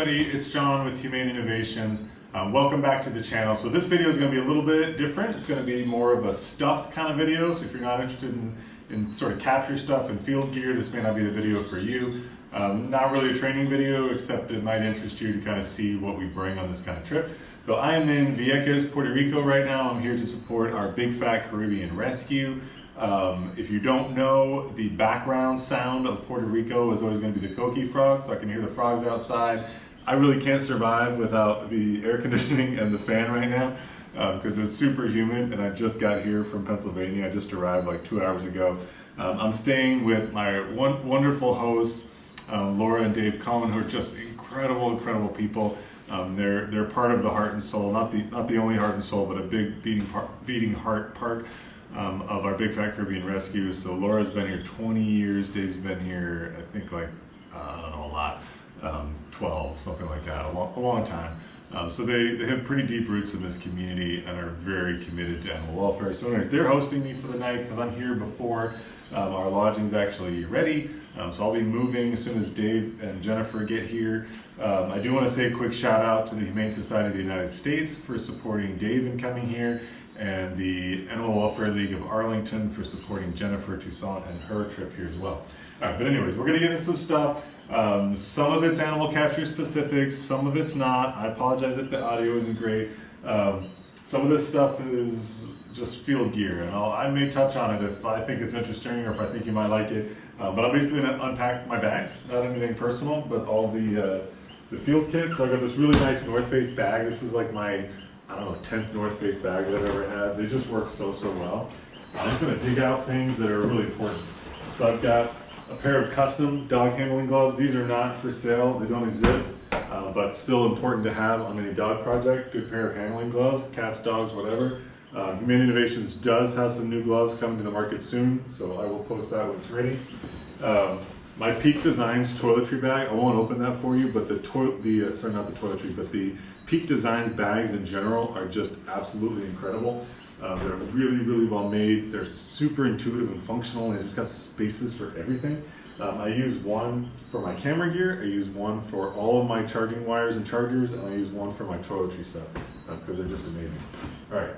everybody, it's John with Humane Innovations. Welcome back to the channel. So this video is going to be a little bit different. It's going to be more of a stuff kind of video. So if you're not interested in sort of capture stuff and field gear, this may not be the video for you. Not really a training video, except it might interest you to kind of see what we bring on this kind of trip. So I am in Vieques, Puerto Rico right now. I'm here to support our Big Fat Caribbean Rescue. If you don't know, the background sound of Puerto Rico is always going to be the coqui frog, so I can hear the frogs outside. I really can't survive without the air conditioning and the fan right now because it's super humid, and I just got here from Pennsylvania. I just arrived like 2 hours ago. I'm staying with my wonderful hosts, Laura and Dave Cohen, who are just incredible people. They're part of the heart and soul, not the only heart and soul, but a big beating heart part of our Big Fat Caribbean Rescue. So Laura's been here 20 years, Dave's been here, I think like, I don't know, a lot, 12, something like that, a long time. So they have pretty deep roots in this community and are very committed to animal welfare. So anyways, they're hosting me for the night because I'm here before our lodging's actually ready. So I'll be moving as soon as Dave and Jennifer get here. I do want to say a quick shout out to the Humane Society of the United States for supporting Dave in coming here, and the Animal Welfare League of Arlington for supporting Jennifer Toussaint and her trip here as well. All right, but anyways, we're gonna get into some stuff. Some of it's animal capture specifics, some of it's not. I apologize if the audio isn't great. Some of this stuff is just field gear, and I may touch on it if I think it's interesting or if I think you might like it. But I'm basically gonna unpack my bags, not anything personal, but all the field kits. So I got this really nice North Face bag. This is like my, I don't know, 10th North Face bag that I've ever had. They just work so well. I'm just gonna dig out things that are really important. So I've got a pair of custom dog handling gloves. These are not for sale, they don't exist, but still important to have on any dog project. Good pair of handling gloves, cats, dogs, whatever. Humane Innovations does have some new gloves coming to the market soon, so I will post that when it's ready. My Peak Designs toiletry bag, I won't open that for you, but sorry, not the toiletry, but the Peak Designs bags in general are just absolutely incredible. They're really well made. They're super intuitive and functional, and they just got spaces for everything. I use one for my camera gear, I use one for all of my charging wires and chargers, and I use one for my toiletry stuff because they're just amazing. All right,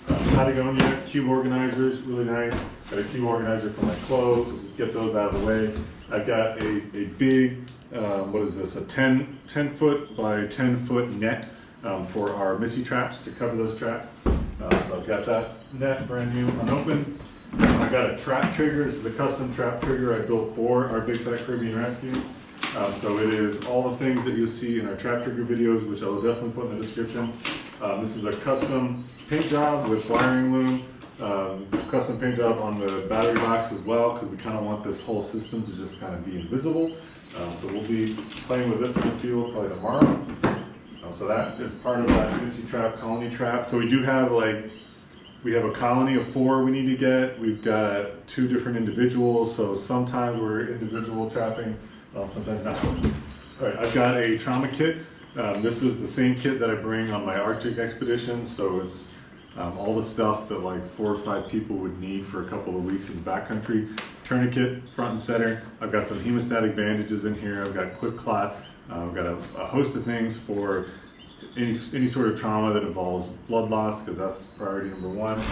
Patagonia cube organizers, really nice. Got a cube organizer for my clothes. We'll just get those out of the way. I've got a big, what is this, a 10 foot by 10 foot net for our Missy traps, to cover those traps. So I've got that net brand new, unopened. I've got a trap trigger. This is a custom trap trigger I built for our Big Fat Caribbean Rescue. So it is all the things that you'll see in our trap trigger videos, which I will definitely put in the description. This is a custom paint job with wiring loom. Custom paint job on the battery box as well, because we kind of want this whole system to just kind of be invisible. So we'll be playing with this in the field probably tomorrow. So that is part of that Missy trap, colony trap. So we do have we have a colony of 4 we need to get. We've got 2 different individuals, so sometimes we're individual trapping, sometimes not. All right, I've got a trauma kit. This is the same kit that I bring on my Arctic expeditions, so it's all the stuff that like 4 or 5 people would need for a couple of weeks in the backcountry. Tourniquet, front and center. I've got some hemostatic bandages in here. I've got quick clot. I've got a host of things for any sort of trauma that involves blood loss, because that's priority number 1.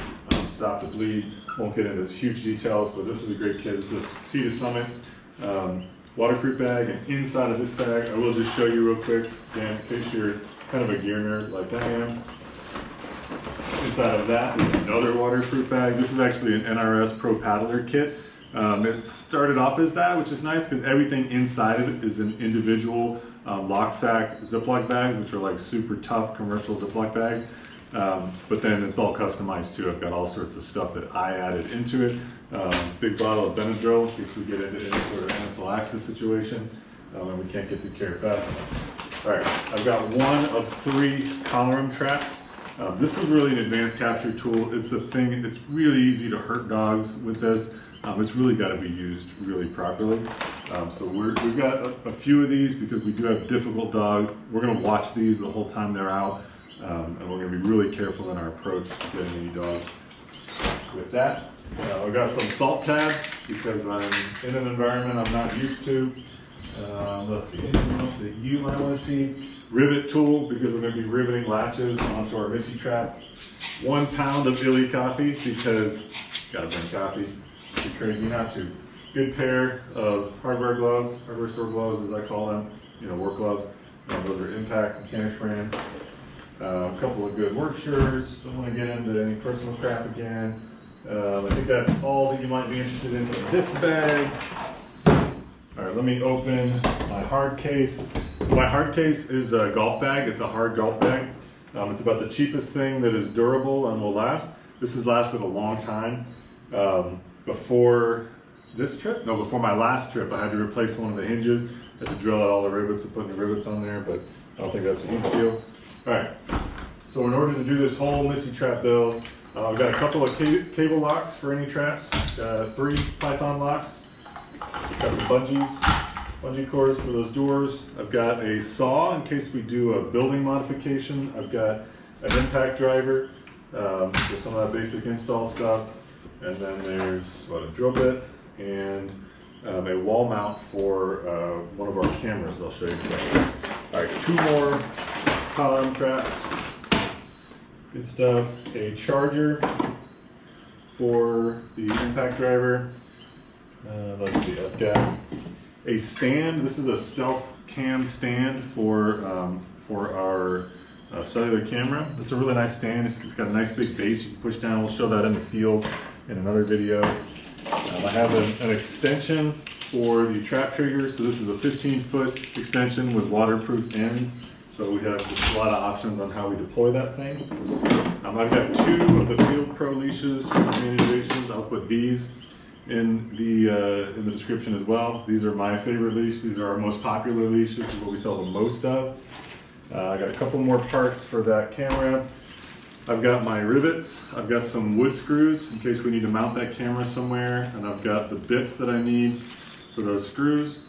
Stop the bleed. Won't get into huge details, but this is a great kit. This is Sea to Summit waterproof bag, and inside of this bag, I will just show you real quick, again, in case you're kind of a gear nerd like I am. Inside of that is another waterproof bag. This is actually an NRS Pro Paddler kit. It started off as that, which is nice because everything inside of it is an individual lock sack Ziploc bag, which are like super tough commercial Ziploc bags. But then it's all customized too. I've got all sorts of stuff that I added into it. Big bottle of Benadryl in case we get into any sort of anaphylaxis situation and we can't get the care fast enough. All right, I've got 1 of 3 collarm traps. This is really an advanced capture tool. It's a thing, it's really easy to hurt dogs with this. It's really got to be used really properly. So we've got a few of these because we do have difficult dogs. We're going to watch these the whole time they're out, and we're going to be really careful in our approach to getting any dogs. With that, I've got some salt tabs because I'm in an environment I'm not used to. Let's see, anything else that you might want to see? Rivet tool, because we're going to be riveting latches onto our Missy trap. 1 pound of illy coffee, because gotta bring coffee. It'd be crazy not to. Good pair of hardware gloves, hardware store gloves as I call them, you know, work gloves. Those are Impact Mechanics brand. A couple of good work shirts. Don't want to get into any personal crap again. I think that's all that you might be interested in this bag. All right, let me open my hard case. My hard case is a golf bag. It's a hard golf bag. It's about the cheapest thing that is durable and will last. This has lasted a long time. Before this trip, no, before my last trip, I had to replace one of the hinges. I had to drill out all the rivets and put new rivets on there, but I don't think that's a huge deal. All right, so in order to do this whole Missy trap build, I've got a couple of cable locks for any traps, 3 Python locks. I've got some bungee cords for those doors. I've got a saw in case we do a building modification. I've got an impact driver for some of that basic install stuff. And then there's a drill bit and a wall mount for one of our cameras. I'll show you exactly. All right, 2 more column traps. Good stuff. A charger for the impact driver. Let's see, I've got a stand. This is a stealth cam stand for our cellular camera. It's a really nice stand. It's got a nice big base you can push down. We'll show that in the field in another video. I have an extension for the trap trigger. So this is a 15-foot extension with waterproof ends. So we have just a lot of options on how we deploy that thing. I've got 2 of the Field Pro leashes from Humane Innovations. I'll put these in the description as well. These are my favorite leash. These are our most popular leashes. This is what we sell the most of. I got a couple more parts for that camera. I've got my rivets. I've got some wood screws in case we need to mount that camera somewhere. And I've got the bits that I need for those screws.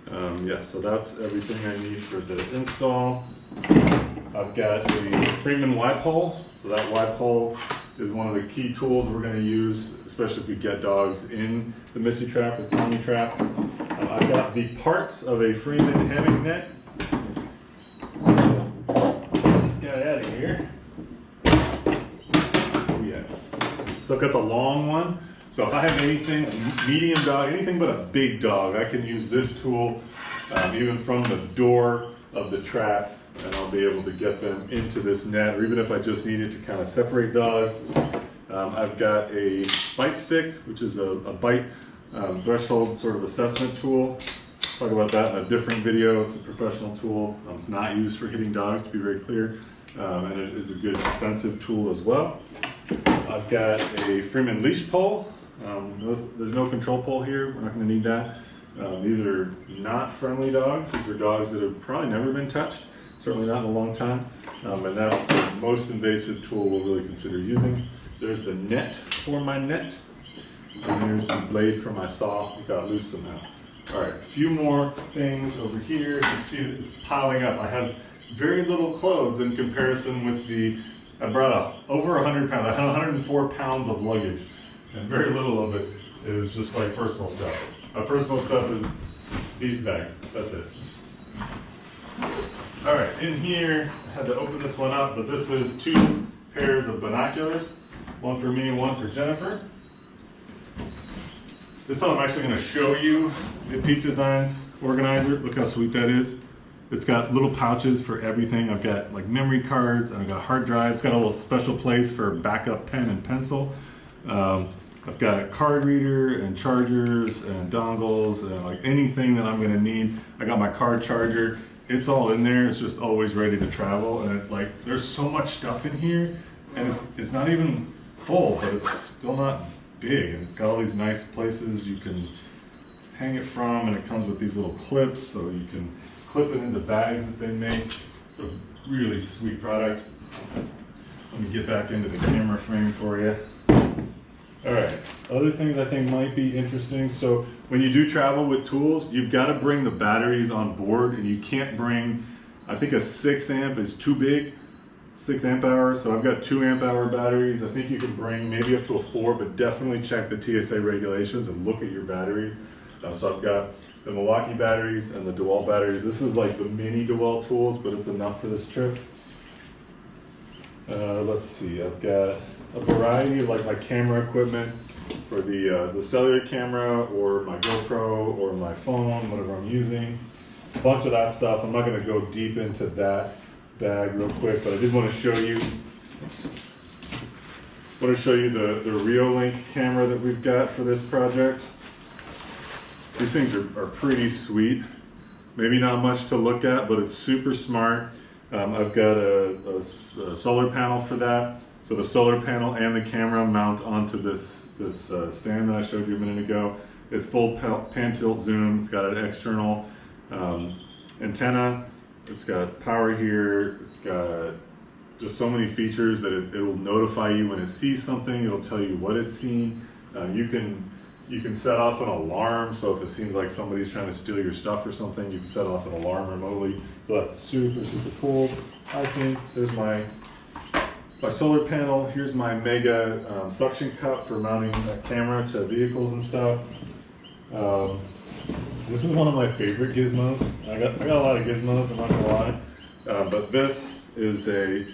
Yeah, so that's everything I need for the install. I've got a Freeman Y pole. So that Y pole is one of the key tools we're going to use, especially if we get dogs in the Missy trap or Tommy trap. I've got the parts of a Freeman hammock net. Get this guy out of here. Yeah. So I've got the long one. So if I have anything, a medium dog, anything but a big dog, I can use this tool even from the door of the trap, and I'll be able to get them into this net, or even if I just need it to kind of separate dogs. I've got a bite stick, which is a bite threshold sort of assessment tool. Talk about that in a different video. It's a professional tool. It's not used for hitting dogs, to be very clear, and it is a good defensive tool as well. I've got a Freeman leash pole. There's no control pole here. We're not going to need that. These are not friendly dogs. These are dogs that have probably never been touched, certainly not in a long time. And that's the most invasive tool we'll really consider using. There's the net for my net. And there's the blade for my saw. It got loose somehow. All right, a few more things over here. You can see that it's piling up. I have very little clothes in comparison with I brought over 100 pounds. I had 104 pounds of luggage. And very little of it is just like personal stuff. My personal stuff is these bags. That's it. All right, in here, I had to open this one up, but this is 2 pairs of binoculars. One for me and one for Jennifer. This time I'm actually going to show you the Peak Designs organizer. Look how sweet that is. It's got little pouches for everything. I've got like memory cards, and I've got a hard drive. It's got a little special place for backup pen and pencil. I've got a card reader and chargers and dongles and like anything that I'm going to need. I got my car charger. It's all in there. It's just always ready to travel. And there's so much stuff in here, and it's not even full, but it's still not big. And it's got all these nice places you can hang it from, and it comes with these little clips so you can clip it into bags that they make. It's a really sweet product. Let me get back into the camera frame for you. All right, other things I think might be interesting. So when you do travel with tools, you've got to bring the batteries on board, and you can't bring, I think a 6 amp is too big, 6 amp hours. So I've got 2 amp hour batteries. I think you can bring maybe up to a 4, but definitely check the TSA regulations and look at your batteries. So I've got the Milwaukee batteries and the DeWalt batteries. This is like the mini DeWalt tools, but it's enough for this trip. Let's see, I've got a variety of like my camera equipment for the cellular camera or my GoPro or my phone, whatever I'm using. A bunch of that stuff. I'm not going to go deep into that bag real quick, but I did want to show you. The Reolink camera that we've got for this project. These things are pretty sweet. Maybe not much to look at, but it's super smart. I've got a solar panel for that. So the solar panel and the camera mount onto this stand that I showed you a minute ago. It's full pan tilt zoom. It's got an external antenna. It's got power here. It's got just so many features that it will notify you when it sees something. It'll tell you what it's seen. You can set off an alarm. So if it seems like somebody's trying to steal your stuff or something, you can set off an alarm remotely. So that's super, super cool. I think there's my solar panel. Here's my mega suction cup for mounting a camera to vehicles and stuff. This is one of my favorite gizmos. I got a lot of gizmos, I'm not gonna lie. But this is a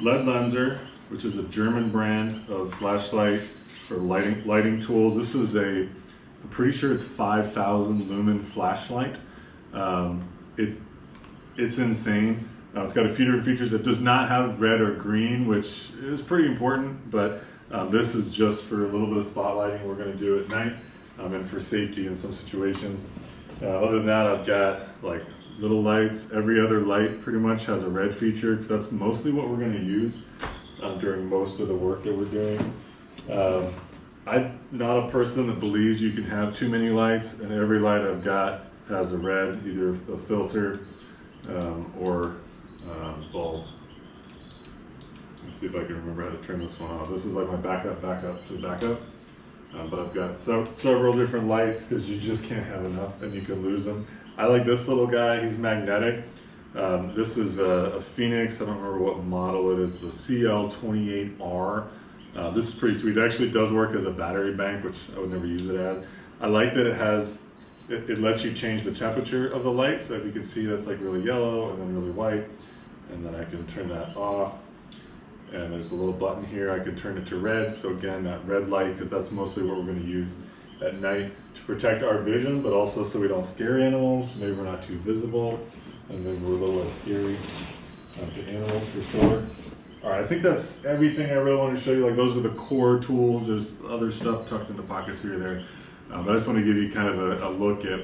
LedLenser, which is a German brand of flashlight or lighting tools. This is I'm pretty sure it's 5,000 lumen flashlight. It's insane. It's got a few different features. It does not have red or green, which is pretty important, but this is just for a little bit of spotlighting we're going to do at night and for safety in some situations. Other than that, I've got like little lights. Every other light pretty much has a red feature because that's mostly what we're going to use during most of the work that we're doing. I'm not a person that believes you can have too many lights, and every light I've got has a red, either a filter or bulb. Let me see if I can remember how to turn this one off. This is like my backup to the backup. But I've got several different lights because you just can't have enough and you can lose them. I like this little guy, he's magnetic. This is a Vieques, I don't remember what model it is, the SaltStick. This is pretty sweet. It actually does work as a battery bank, which I would never use it as. I like that it lets you change the temperature of the light. So if you can see, that's like really yellow and then really white. And then I can turn that off. And there's a little button here. I can turn it to red. So again, that red light, because that's mostly what we're going to use at night to protect our vision, but also so we don't scare animals. Maybe we're not too visible, and maybe we're a little less scary to animals for sure. All right, I think that's everything I really want to show you. Like, those are the core tools. There's other stuff tucked into pockets here or there. But I just want to give you kind of a look at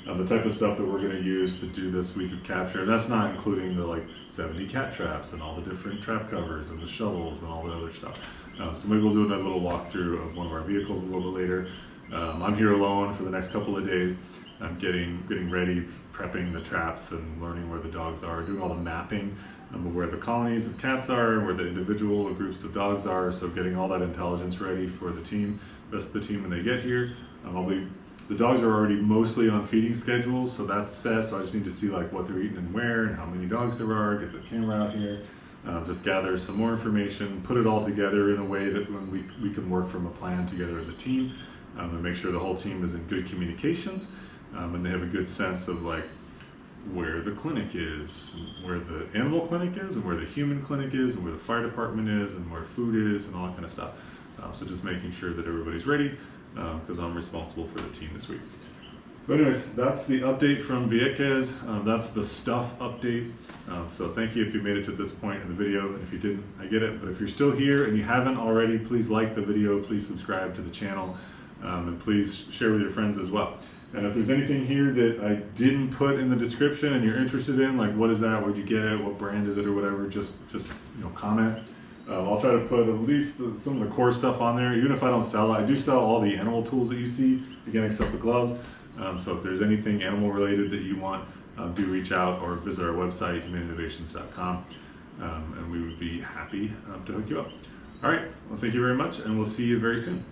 the type of stuff that we're going to use to do this week of capture. And that's not including the like 70 cat traps and all the different trap covers and the shovels and all the other stuff. So maybe we'll do another little walkthrough of one of our vehicles a little bit later. I'm here alone for the next couple of days. I'm getting ready, prepping the traps and learning where the dogs are, doing all the mapping of where the colonies of cats are, where the individual or groups of dogs are. So getting all that intelligence ready for the team, the rest of the team when they get here. The dogs are already mostly on feeding schedules, so that's set. So I just need to see like what they're eating and where and how many dogs there are, get the camera out here, just gather some more information, put it all together in a way that when we can work from a plan together as a team and make sure the whole team is in good communications and they have a good sense of like where the clinic is, where the animal clinic is, and where the human clinic is, and where the fire department is, and where food is, and all that kind of stuff. So just making sure that everybody's ready, because I'm responsible for the team this week. So anyways, that's the update from Vieques. That's the stuff update. So thank you if you made it to this point in the video. And if you didn't, I get it. But if you're still here and you haven't already, please like the video, please subscribe to the channel, and please share with your friends as well. And if there's anything here that I didn't put in the description and you're interested in, like what is that, where'd you get it, what brand is it or whatever, just comment. I'll try to put at least some of the core stuff on there, even if I don't sell it. I do sell all the animal tools that you see, again, except the gloves. So if there's anything animal related that you want, do reach out or visit our website, humaneinnovations.com, and we would be happy to hook you up. All right, well, thank you very much, and we'll see you very soon.